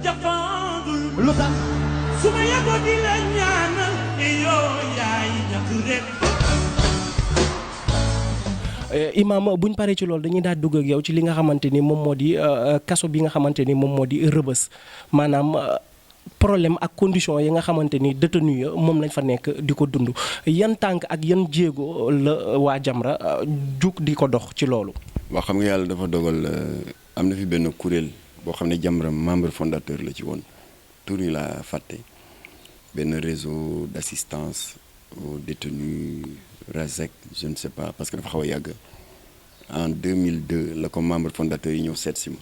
jafandul lu tax suma yeboo di la ñaanal yoo yaay ñàkk rek. Imaam buñ paree ci loolu dañuy daal dugg ak yow ci li nga xamante ni moom moo di kaso bi nga xamante ni moom moo di rëbës maanaam problème ak condition yi nga xamante ni détenu ya moom lañ fa nekk di ko dund yan tànk ak yan jéego la waa Jamra jug di ko dox ci loolu. waaw xam nga yàlla dafa dogal am na fi benn kuréel boo xam ne Jamra membre fondateur la ci woon tur yi laa fàtte benn réseau d'assistance aux détenus RASEC je ne sais pas parce que dafa xaw a yàgg en 2002 la ko membre fondateur yi ñëw seet si ma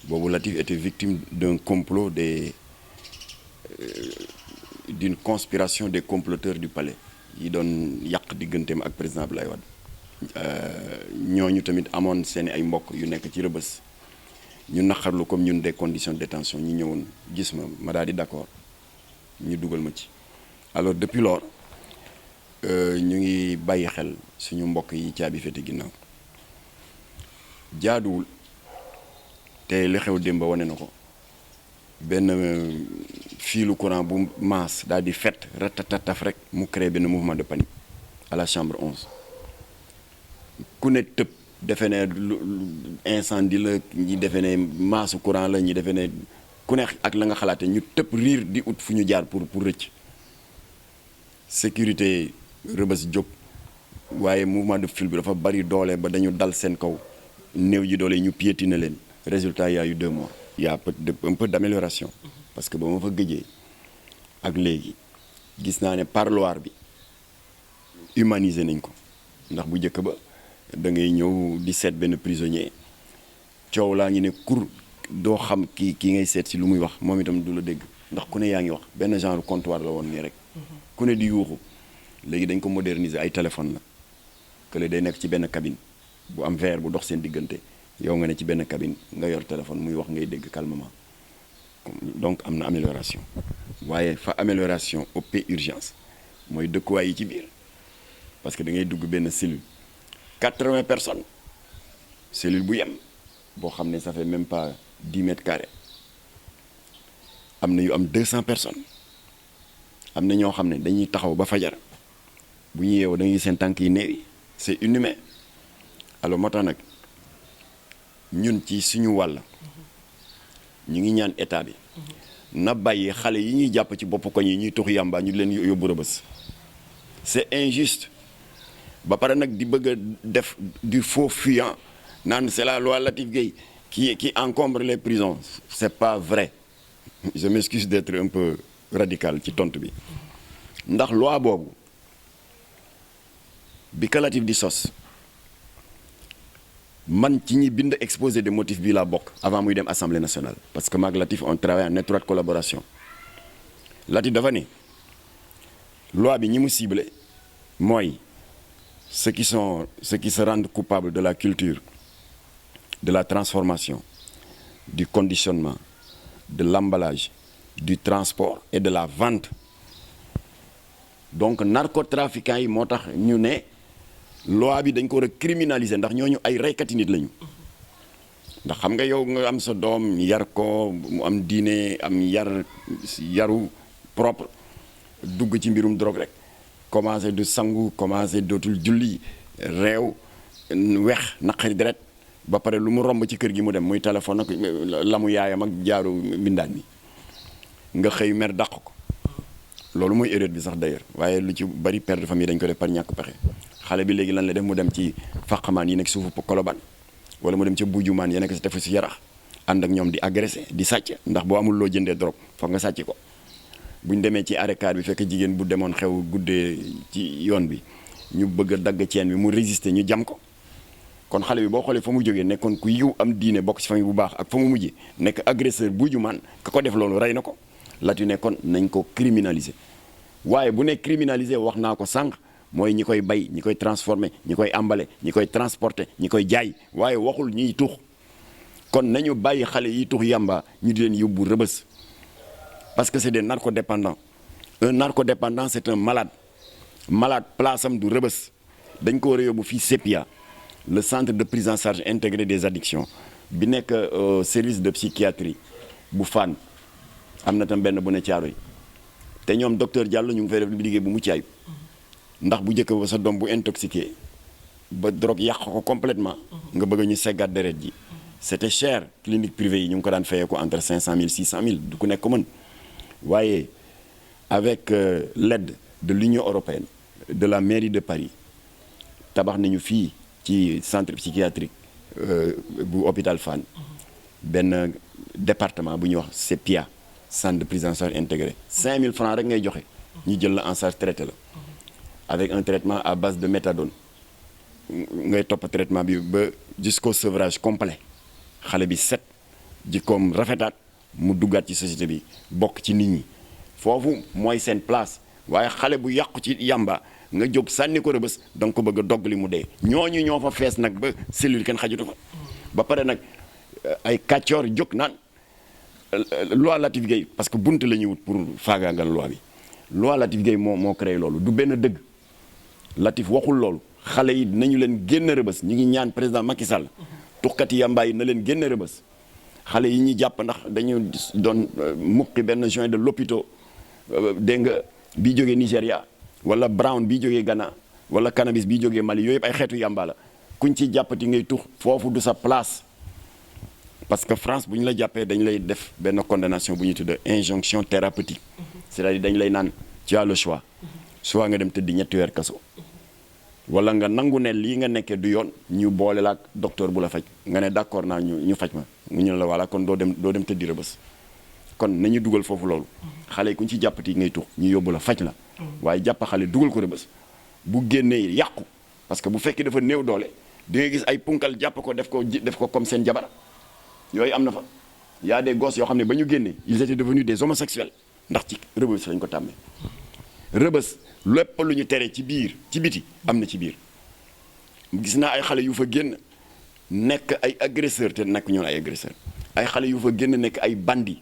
boobu Latif était victime d'un complot d'une conspiration des comploteurs du palais yi doon yàq digganteem ak président Abdoulaye Wade ñooñu tamit amoon seeni ay mbokk yu nekk ci rëbës ñu naqarlu comme ñun des conditions de détention ñu ñëwoon gis ma daal di d'accord ñu dugal ma ci alors depuis lors ñu ngi bàyyi xel suñu mbokk yi caabi féete ginnaaw jaaduwul te li xew démb wane na ko benn fiilu courant bu maas daal di fet ratatataf rek mu créé benn mouvement de panique à la chambre 11 ku ne tëb defe ne incendie la ñi defe ne maasu courant la ñi defe ne ku ne ak la nga xalaate ñu tëb riir di ut fu ñu jaar pour rëcc sécurité rëbës jóg waaye mouvement de foule bi dafa bari doole ba dañu dal seen kaw néew ji doole yi ñu piétiner leen résultat y a eu 2 morts. Il y a un peu d'amélioration parce que ba ma fa gëjee ak léegi gis naa ne parloir bi humaniser nañ ko ndax bu njëkk ba da ngay ñëw di seet benn prisonnier coow laa ngi ne kur doo xam kii ngay seet si lu muy wax moom itam du la dégg ndax ku ne yaa ngi wax benn genre comptoir la woon nii rek ku ne di yuuxu léegi dañ ko moderniser ay téléphone la que day nekk ci benn cabine bu am verre bu dox seen diggante yow nga ne ci benn cabine nga yor téléphone muy wax ngay dégg calmement donc am na amélioration waaye fa amélioration ëppee urgence mooy dëkkuwaay yi ci biir parce que da ngay dugg benn cellule 80 personnes cellule bu yem boo xam ne ça fait même pas 10 mètres carrés am na yu am 200 personnes am na ñoo xam ne dañuy taxaw ba fajar bu ñu yeewoo da ngay seen tànk yi néew yi c'est inhumain alors moo tax nag ñun ci suñu wàll ñu ngi ñaan état bi na bàyyi xale yi ñuy jàpp ci bopp koñ yi ñuy tux yàmba ñu leen yóbbu rëbës c'est injuste ba pare nag di bëgg a def du faux fuyant naan c'est la loi Latif Gueye qui encombre les prisons c'est pas vrai je m'excuse d'être un peu radical ci tontu bi ndax loi boobu bi ka Latif di sos man ci ñi bind exposé des motifs bi laa bokk avant muy dem assemblée nationale parce que maag Latif on travaille en étroite collaboration Latif dafa ne loi bi ñi mu ciblé mooy ceux qui se rendent coupables de la culture de la transformation du conditionnement de l'emballage du transport et de la vente donc narcotrafiquants yi moo tax ñu ne loi bi dañ ko war a criminaliser ndax ñooñu ay reykati nit lañu ndax xam nga yow nga am sa doom yar ko mu am diine am yaru propre dugg ci mbirum drogue rek commencé du sangu commencé dootul julli réew wex naqari deret ba pare lu mu romb ci kër gi mu dem muy téléphone ak la mu yaayam ak jaaru mbindaan mi nga xëy mer dàq ko loolu mooy erreur bi sax d'ailleurs waaye lu ci bari père de famille dañ ko def par ñàkk pexe xale bi léegi lan la def mu dem ci fàqamaan yi nekk suufu Colobane wala mu dem ca bujumaan yi nekk si tefu si Yarax ànd ak ñoom di agressé di sàcc ndax boo amul loo jëndee drogue foog nga sàcc ko buñ demee ci arrêt car bi fekk jigéen bu demoon xew guddee ci yoon bi ñu bëgg a dagg ceen bi mu résister ñu jam ko kon xale bi boo xoolee fa mu jógee nekkoon ku yiw am diine bokk ci famille bu baax ak fa mu mujjee nekk agresseur bujumaan ka ko def loolu rey na ko latu nekkoon nañ ko criminaliser waaye bu ne criminaliser wax naa ko sànq mooy ñi koy bay ñi koy transformer ñi koy emballé ñi koy transporter ñi koy jaay waaye waxul ñiy tux kon nañu bàyyi xale yi tux yamba ñu di leen yóbbu rëbës parce que c'est des narcodépendants un narcodépendant c'est un malade place am du rëbës dañ ko war a yóbbu fii CEPIA le centre de prise en charge intégrée des addictions bi nekk service de psychiatrie bu Fann am na tam benn bu ne Thiaroye te ñoom docteur Diallo ñu ngi fay def liggéey bu mucc ayib ndax bu njëkk ba sa doom bu intoxiqué ba drogue yàq ko complètement nga bëgg ñu seggaat deret ji c'était cher clinique privée yi ñu ngi ko daan fayee ko entre 500 000 600 000 du ku nekk ko mën waaye avec l'aide de l'Union européenne de la mairie de Paris tabax nañu fii ci centre psychiatrique bu hôpital Fann benn département bu ñuy wax CEPIA centre de prise en charge intégré 5000 francs rek ngay joxe ñu jël la en charge traité la avec un traitement à base de méthadone ngay topp traitement bi ba jusqu'au sevrage complet xale bi set jikkoom rafetaat mu duggaat ci société bi bokk ci nit ñi foofu mooy seen place waaye xale bu yàqu ci yamba nga jóg sànni ko Rebeuss da nga ko bëgg a dogg li mu dee ñooñu ñoo fa fees nag ba cellule kenn xajutu fa ba pare nag ay kàccoor jóg naan loi Latif Gueye parce que bunt la ñuy wut pour faagaagal loi bi loi Latif Gueye moo créé loolu du benn dëgg Latif waxul loolu xale yi nañu leen génn Rebeuss ñu ngi ñaan président Macky Sall tuxkat yi yamba yi na leen génn Rebeuss xale yi ñuy jàpp ndax dañu doon muqi benn joint de l'hôpital dégg nga bii jógee Nigéria wala brown bii jógee Ghana wala cannabis bii jógee Mali yooyu yëpp ay xeetu yamba la kuñ ci jàppati ngay tux foofu du sa place parce que France bu ñu la jàppee dañ lay def benn condamnation bu ñuy tudd injonction thérapeutique c'est-à-dire dañ lay naan tu as le choix soit nga dem tëddi ñetti weer kaso wala nga nangu ne lii nga nekkee du yoon ñu boole la ak docteur bu la faj nga ne d'accord naa ñu faj ma ñu ne la voilà kon doo dem tëddi Rebeuss kon nañu dugal foofu loolu xale yi ku ñu ci jàppati ngay tux ñu yóbbu la faj la waaye jàpp xale dugal ko Rebeuss bu génnee yàqu parce que bu fekkee dafa néew doole di nga gis ay punkal jàpp ko def ko comme seen jabar yooyu am na fa y a des gosses yoo xam ne ba ñu génnee ils étaient devenus des homosexuels ndax ci Rebeuss lañ ko tàmmee Rebeuss lépp lu ñu tere ci biir ci biti am na ci biir gis naa ay xale yu fa génn nekk ay agresseur te nekk ñoon ay agresseur ay xale yu fa génn nekk ay bandi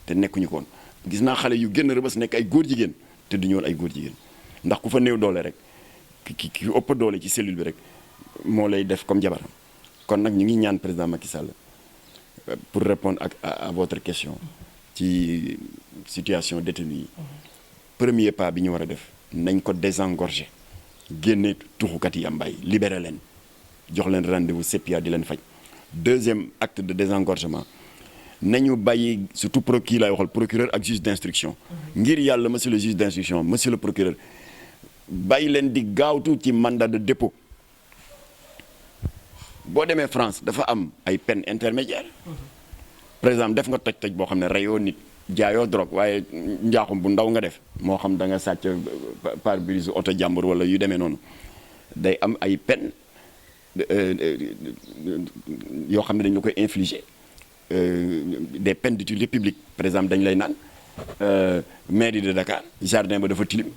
te nekkuñu ko woon gis naa xale yu génn Rebeuss nekk ay góor jigéen te du ñoon ay góor jigéen ndax ku fa néew doole rek ki ëpp doole ci cellule bi rek moo lay def comme jabaram kon nag ñu ngi ñaan président Macky Sall pour répondre à votre question ci situation détenu yi premier pas bi ñu war a def nañ ko désengorger génne tuxukat yi am bay libéré leen jox leen rendez-vous CEPIA di leen faj deuxième acte de désengorgement nañu bàyyi surtout kii laay waxal procureur ak juge d'instruction ngir yàlla monsieur le juge d'instruction monsieur le procureur bàyyi leen di gaawtu ci mandat de dépôt boo demee France dafa am ay peine intermédiaire par exemple def nga toj boo xam ne reyoo nit jaayoo drogue waaye njaaxum bu ndaw nga def moo xam da nga sàcc pare-brise oto jàmbur wala yu demee noonu day am ay peine yoo xam ne dañ la koy infliger des peines d'utilité publique par exemple dañ lay naan mairie de Dakar jardin ba dafa tilim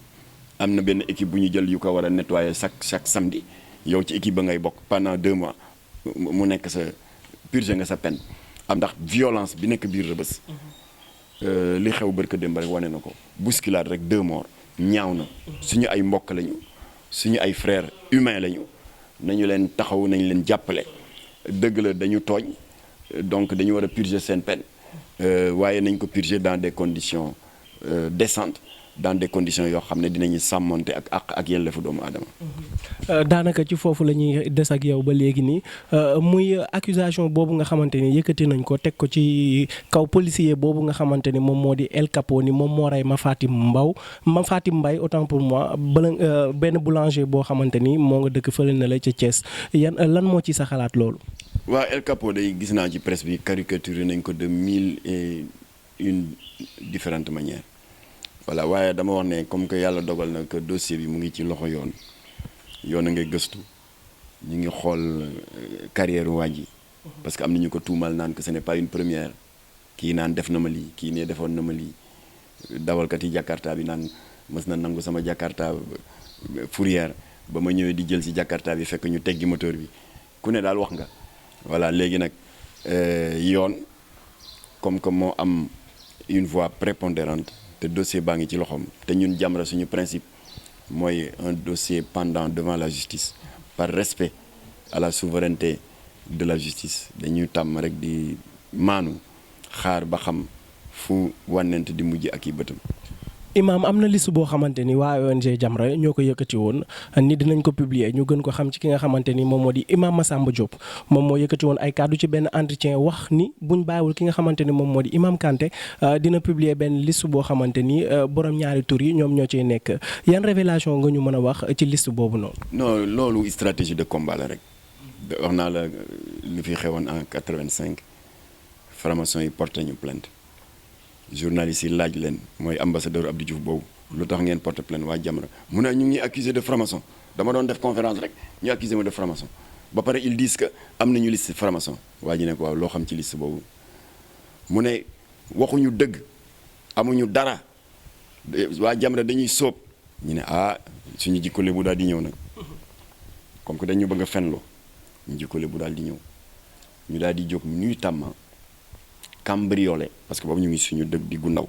am na benn équipe bu ñu jël yu ko war a nettoyer chaque samedi yow ci équipe ba ngay bokk pendant 2 mois mu nekk sa purger nga sa peine am ndax violence bi nekk biir Rebeuss li xew barka démb rek wane na ko bousculade rek 2 morts ñaaw na suñu ay mbokk lañu suñu ay frères humains lañu nañu leen taxaw nañu leen jàppale dëgg la dañu tooñ donc dañu war a purger seen peine waaye nañ ko purger dans des conditions décentes dans des conditions yoo xam ne dinañu sàmmonte ak àq ak yelleefu doomu aadama. daanaka ci foofu la ñuy des ak yow ba léegi nii muy accusation boobu nga xamante ni yëkkati nañ ko teg ko ci kaw policier boobu nga xamante ni moom moo di El Capo ni moom moo rey Mafatim Mbaye autant pour moi benn boulanger boo xamante ni moo nga dëkk fële na la ca Thiès lan moo ci sa xalaat loolu. waaw El Capo day gis naa ci presse bi caricaturé nañ ko de 1001 différentes manières. voilà waaye dama wax ne comme que yàlla dogal na que dossier bi mu ngi ci loxo yoon a ngay gëstu ñu ngi xool carrière waa ji parce que am na ñu ko tuumal naan que ce n'est pas une première kii naan def na ma lii kii ne defoon na ma lii dawalkat yi Jakarta bi naan mës na nangu sama Jakarta fourrière ba ma ñëwee di jël si Jakarta bi fekk ñu teggi moteur bi ku ne daal wax nga voilà léegi nag yoon comme que moo am une voix prépondérante te dossier baa ngi ci loxoom te ñun Jamra suñu principe mooy un dossier pendant devant la justice par respect à la souveraineté de la justice dañuy tàmm rek di maanu xaar ba xam fu wànnent di mujj ak i bëtam. Imaam am na liste boo xamante ni waa ONG Jamra ñoo ko yëkkati woon ni dinañ ko publier ñu gën ko xam ci ki nga xamante ni moom moo di Imam Massamba Diop moom moo yëkkati woon ay kàddu ci benn entretien wax ni buñ bàyyiwul ki nga xamante ni moom moo di Imam Kanté dina publier benn liste boo xamante ni borom ñaari tur yi ñoom ñoo ciy nekk yan révélation nga ñu mën a wax ci liste boobu noonu. non loolu stratégie de combat la rek wax naa la li fi xewoon en 85 franc-maçon yi porté ñu plainte. journaliste yi laaj leen mooy ambassadeur Abdou Diouf boobu lu tax ngeen porte plainte waa Jamra mu ne ñu ngi accusé de franc-maçon dama doon def conférence rek ñu accusé ma de franc-maçon ba pare ils disent que am nañu liste franc-maçon waa ji ne ko waaw loo xam ci liste boobu mu ne waxuñu dëgg amuñu dara waa Jamra dañuy sóob ñu ne suñu jikkole bu daal di ñëw nag comme que dañu bëgg a fenloo ñu jikkole bu daal di ñëw ñu daal di jóg nuy tàmma cambriolé parce que boobu ñu ngi suñu dëkk di gu ndaw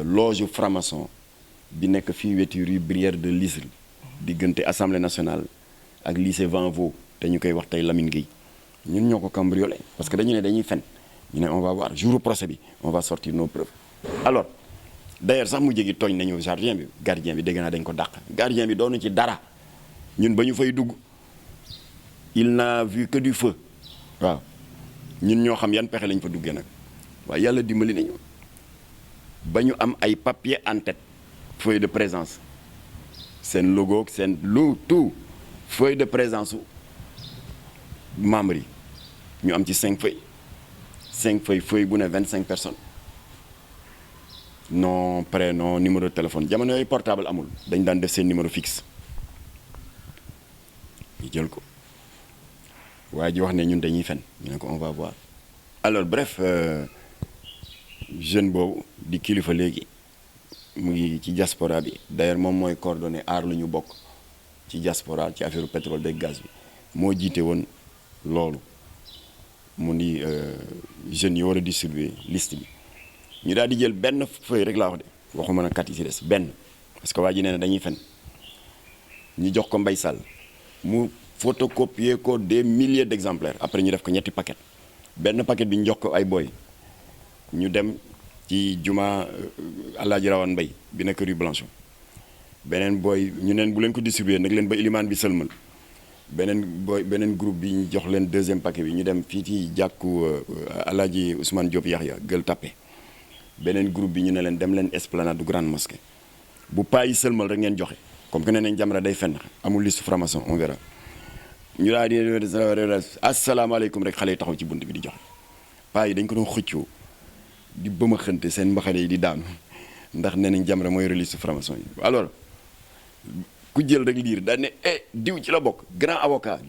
loge franc-maçon bi nekk fii wetu rue Brière de l'Isle diggante assemblée nationale ak lycée Vanvo te ñu koy wax tey Lamine Gueye ñun ñoo ko cambriolé parce que dañu ne dañuy fen ñu ne on va voir jour procès bi on va sortir nos preuves. alors d'ailleurs sax mu jégi tooñ nañu gardien bi dégg naa dañ ko dàq gardien bi doonu ci dara ñun ba ñu fay dugg il n'a vu que du feu waaw. ñun ñoo xam yan pexe lañ fa duggee nag waaye yàlla dimbali nañu ba ñu am ay papier en tête feuille de présence seen logo seen tout feuille de présence su membres yi ñu am ci 5 feuilles bu ne 25 personnes nom prénom numéro de téléphone jamono yooyu portable amul dañ daan def seen numéro fixe ñu jël ko. waa ji wax ne ñun dañuy fen ñu ne ko on va voir alors bref jeune boobu di kilifa léegi mu ngi ci diaspora bi d'ailleurs moom mooy coordonné aar lu ñu bokk ci diaspora ci affaire pétrole de gaz bi moo jiite woon loolu mu ni jeunes yi war a distribuer liste bi ñu daal di jël benn feuille rek laa wax de waxuma na kat yi ci des benn parce que waa ji nee na dañuy fen ñu jox ko Mbaye Sall mu photocopier ko des milliers d'exemplaires après ñu def ko ñetti paquet benn paquet bi ñu jox ko ay boy ñu dem ci juma Alaaji Rawane Mbaye bi nekk rue Blanchon beneen boy ñu neen bu leen ko distribuer nag leen ba ilimaan bi sëlmal beneen groupe bi ñu jox leen deuxième paquet bi ñu dem fii ci jàkku Alaaji Ousmane Diop Yaxya Gueule Tapée beneen groupe bi ñu ne leen dem leen esplanade du grande mosquée bu paa yi sëlmal rek ngeen joxe comme que nee nañ Jamra day fenn amul liste franc-maçon on verra ñu daal di asalaamaaleykum rek xale yi taxaw ci bunt bi di joxe paa yi dañ ko doon xëccoo di bëma xënte seen mbaxale yi di daanu ndax nee nañ Jamra mooy liste franc-maçon yi alors ku jël rek liir daal ne diw ci la bokk grand avocat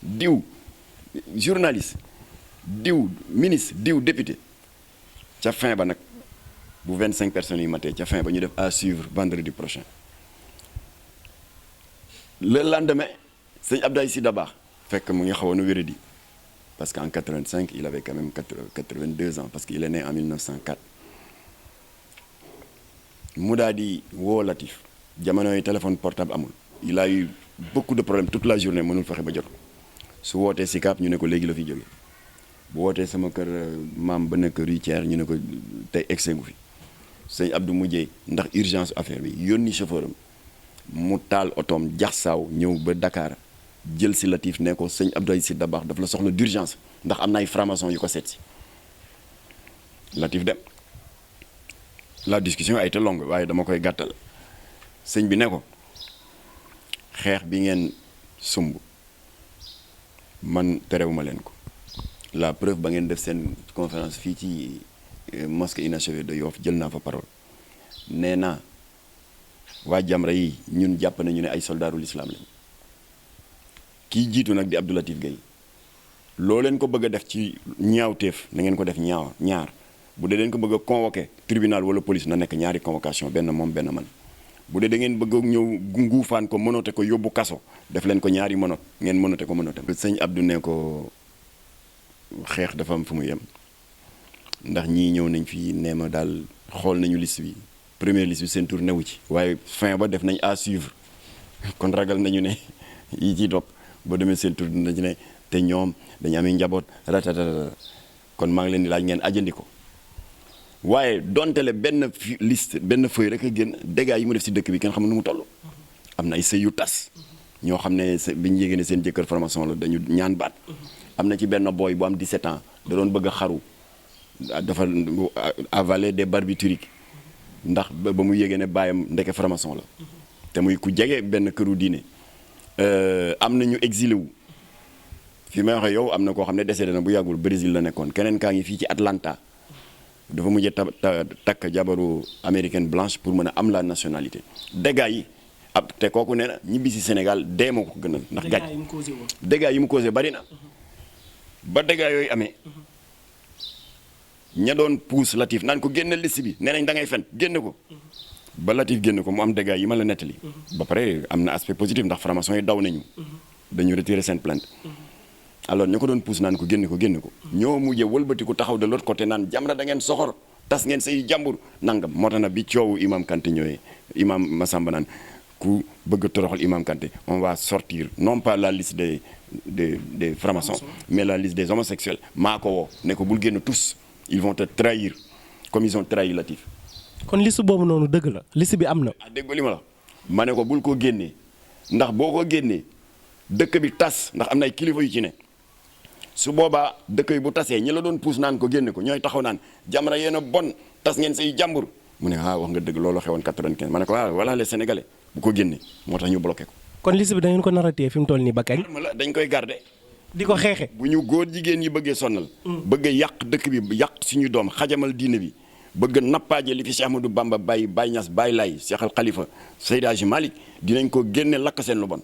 diw journaliste diw ministre diw député ca fin ba nag bu 25 personnes yi matee ca fin ba ñu def à suivre vendredi prochain le lendemain sëñ Abdoulaye Sy Dabakh fekk mu ngi xawoon a wéradi parce qu'en 85 il avait quand même 82 ans parce qu'il est né en 1904 mu daal di woo Latif jamono yi téléphone portable amul il a eu beaucoup de problèmes toute la journée mënul fexe ba jot ko su wootee Sicap ñu ne ko léegi la fi jógee bu wootee sama kër maam ba nekk Rue Thiers ñu ne ko tey egg gu fi sëñ Abdou mujjee ndax urgence affaire bi yónni chauffeur am mu taal otoom jaxsaaw ñëw ba Dakar jël si Latif ne ko sëñ Abdoulaye Sy Dabakh daf la soxla d'urgence ndax am na ay franc-maçon yu ko seet si Latif dem la discussion a été longue waaye dama koy gàttal sëñ bi ne ko xeex bi ngeen sumb man terewuma leen ko la preuve ba ngeen def seen conférence fii ci mosquée inachevée de Yoff jël naa fa parole nee naa waa Jamra yi ñun jàpp nañu ne ay soldaaru l'islam lañ kii jiitu nag di Abdou Latif Gueye loo leen ko bëgg a def ci ñaawteef na ngeen ko def ñaar bu dee leen ko bëgg a convoqué tribunal wala police na nekk ñaari convocation benn moom benn man bu dee da ngeen bëgg a ñëw nguufaan ko mënote ko yóbbu kaso def leen ko ñaari mënot ngeen mënote ko mënote sëñ Abdou ne ko xeex dafa am fu mu yem ndax ñii ñëw nañ fii nee ma daal xool nañu liste bi première liste bi seen tour newu ci waaye fin ba def nañ à suivre kon ragal nañu ne yi ciy topp boo demee seen tour dinañu ne te ñoom dañu amee njaboot ratatata kon maa ngi leen di laaj ngeen ajandi ko waaye donte le benn liste benn feuille rek a génn dégâts yi mu def si dëkk bi kenn xamul nu mu toll. am na ay sëy yu tas ñoo xam ne bi ñu yégée ne seen jëkkër formation la dañu ñaan baat. am na ci benn boy bu am 17 ans da doon bëgg a xaru dafa avaler des barbituriques ndax ba mu yégée ne baayam ndeke formation la. te muy ku jege benn këru diine am na ñu exilé wu. fi may waxee yow am na koo xam ne décédé na bu yàggul Brésil la nekkoon keneen kaa ngi fii ci Atlanta dafa mujjee takk jabaru américaine blanche pour mën a am la nationalité dégâts yi ab te kooku nee na ñibbi si Sénégal dee moo ko gënal ndax gàcc dégâts yi mu causé bari na ba dégâts yooyu amee ña doon puus Latif naan ko génne liste bi nee nañ da ngay fen génne ko ba Latif génne ko mu am dégâts yi ma la nettali ba pare am na aspect positif ndax franc-maçon yi daw nañu dañu retiré seen plainte alors ñu ko doon pousse naan ko génne ko ñoo mujjee wëlbati ko taxaw de l'autre côté naan Jamra da ngeen soxor tas ngeen say jàmbur nangam moo tax na bi coowu imam Kanté ñëwee imam Massamba naan ku bëgg a toroxal imam Kanté on va sortir non pas la liste des francs-maçons mais la liste des homosexuels maa ko woo ne ko bul génn tous ils vont te trahir comme ils ont trahi Latif. kon liste boobu noonu dëgg la liste bi am na. ah dégg li ma la ma ne ko bul ko génnee ndax boo ko génnee dëkk bi tas ndax am na ay kilifa yu ci ne. su boobaa dëkk yi bu tasee ñi la doon puus naan ko génne ko ñooy taxaw naan Jamra yéen a bon tas ngeen say jàmbur mu ne wax nga dëgg loolu xewoon 95 ma ne ko voilà les sénégalais bu ko génne moo tax ñu bloqué ko. kon liste bi da ngeen ko narratee fi mu toll nii ba kañ. dañ koy garder. di ko xeexe. bu ñu góor jigéen yi bëggee sonnal. bëgg yàq dëkk bi yàq suñu doom xajamal diine bi bëgg nappaaje li fi Cheikh Ahmadou Bamba Baye Niass Baye Laye Cheikh Al Khalifa Seydi Hadji Malick dinañ ko génne lakk seen lu bon.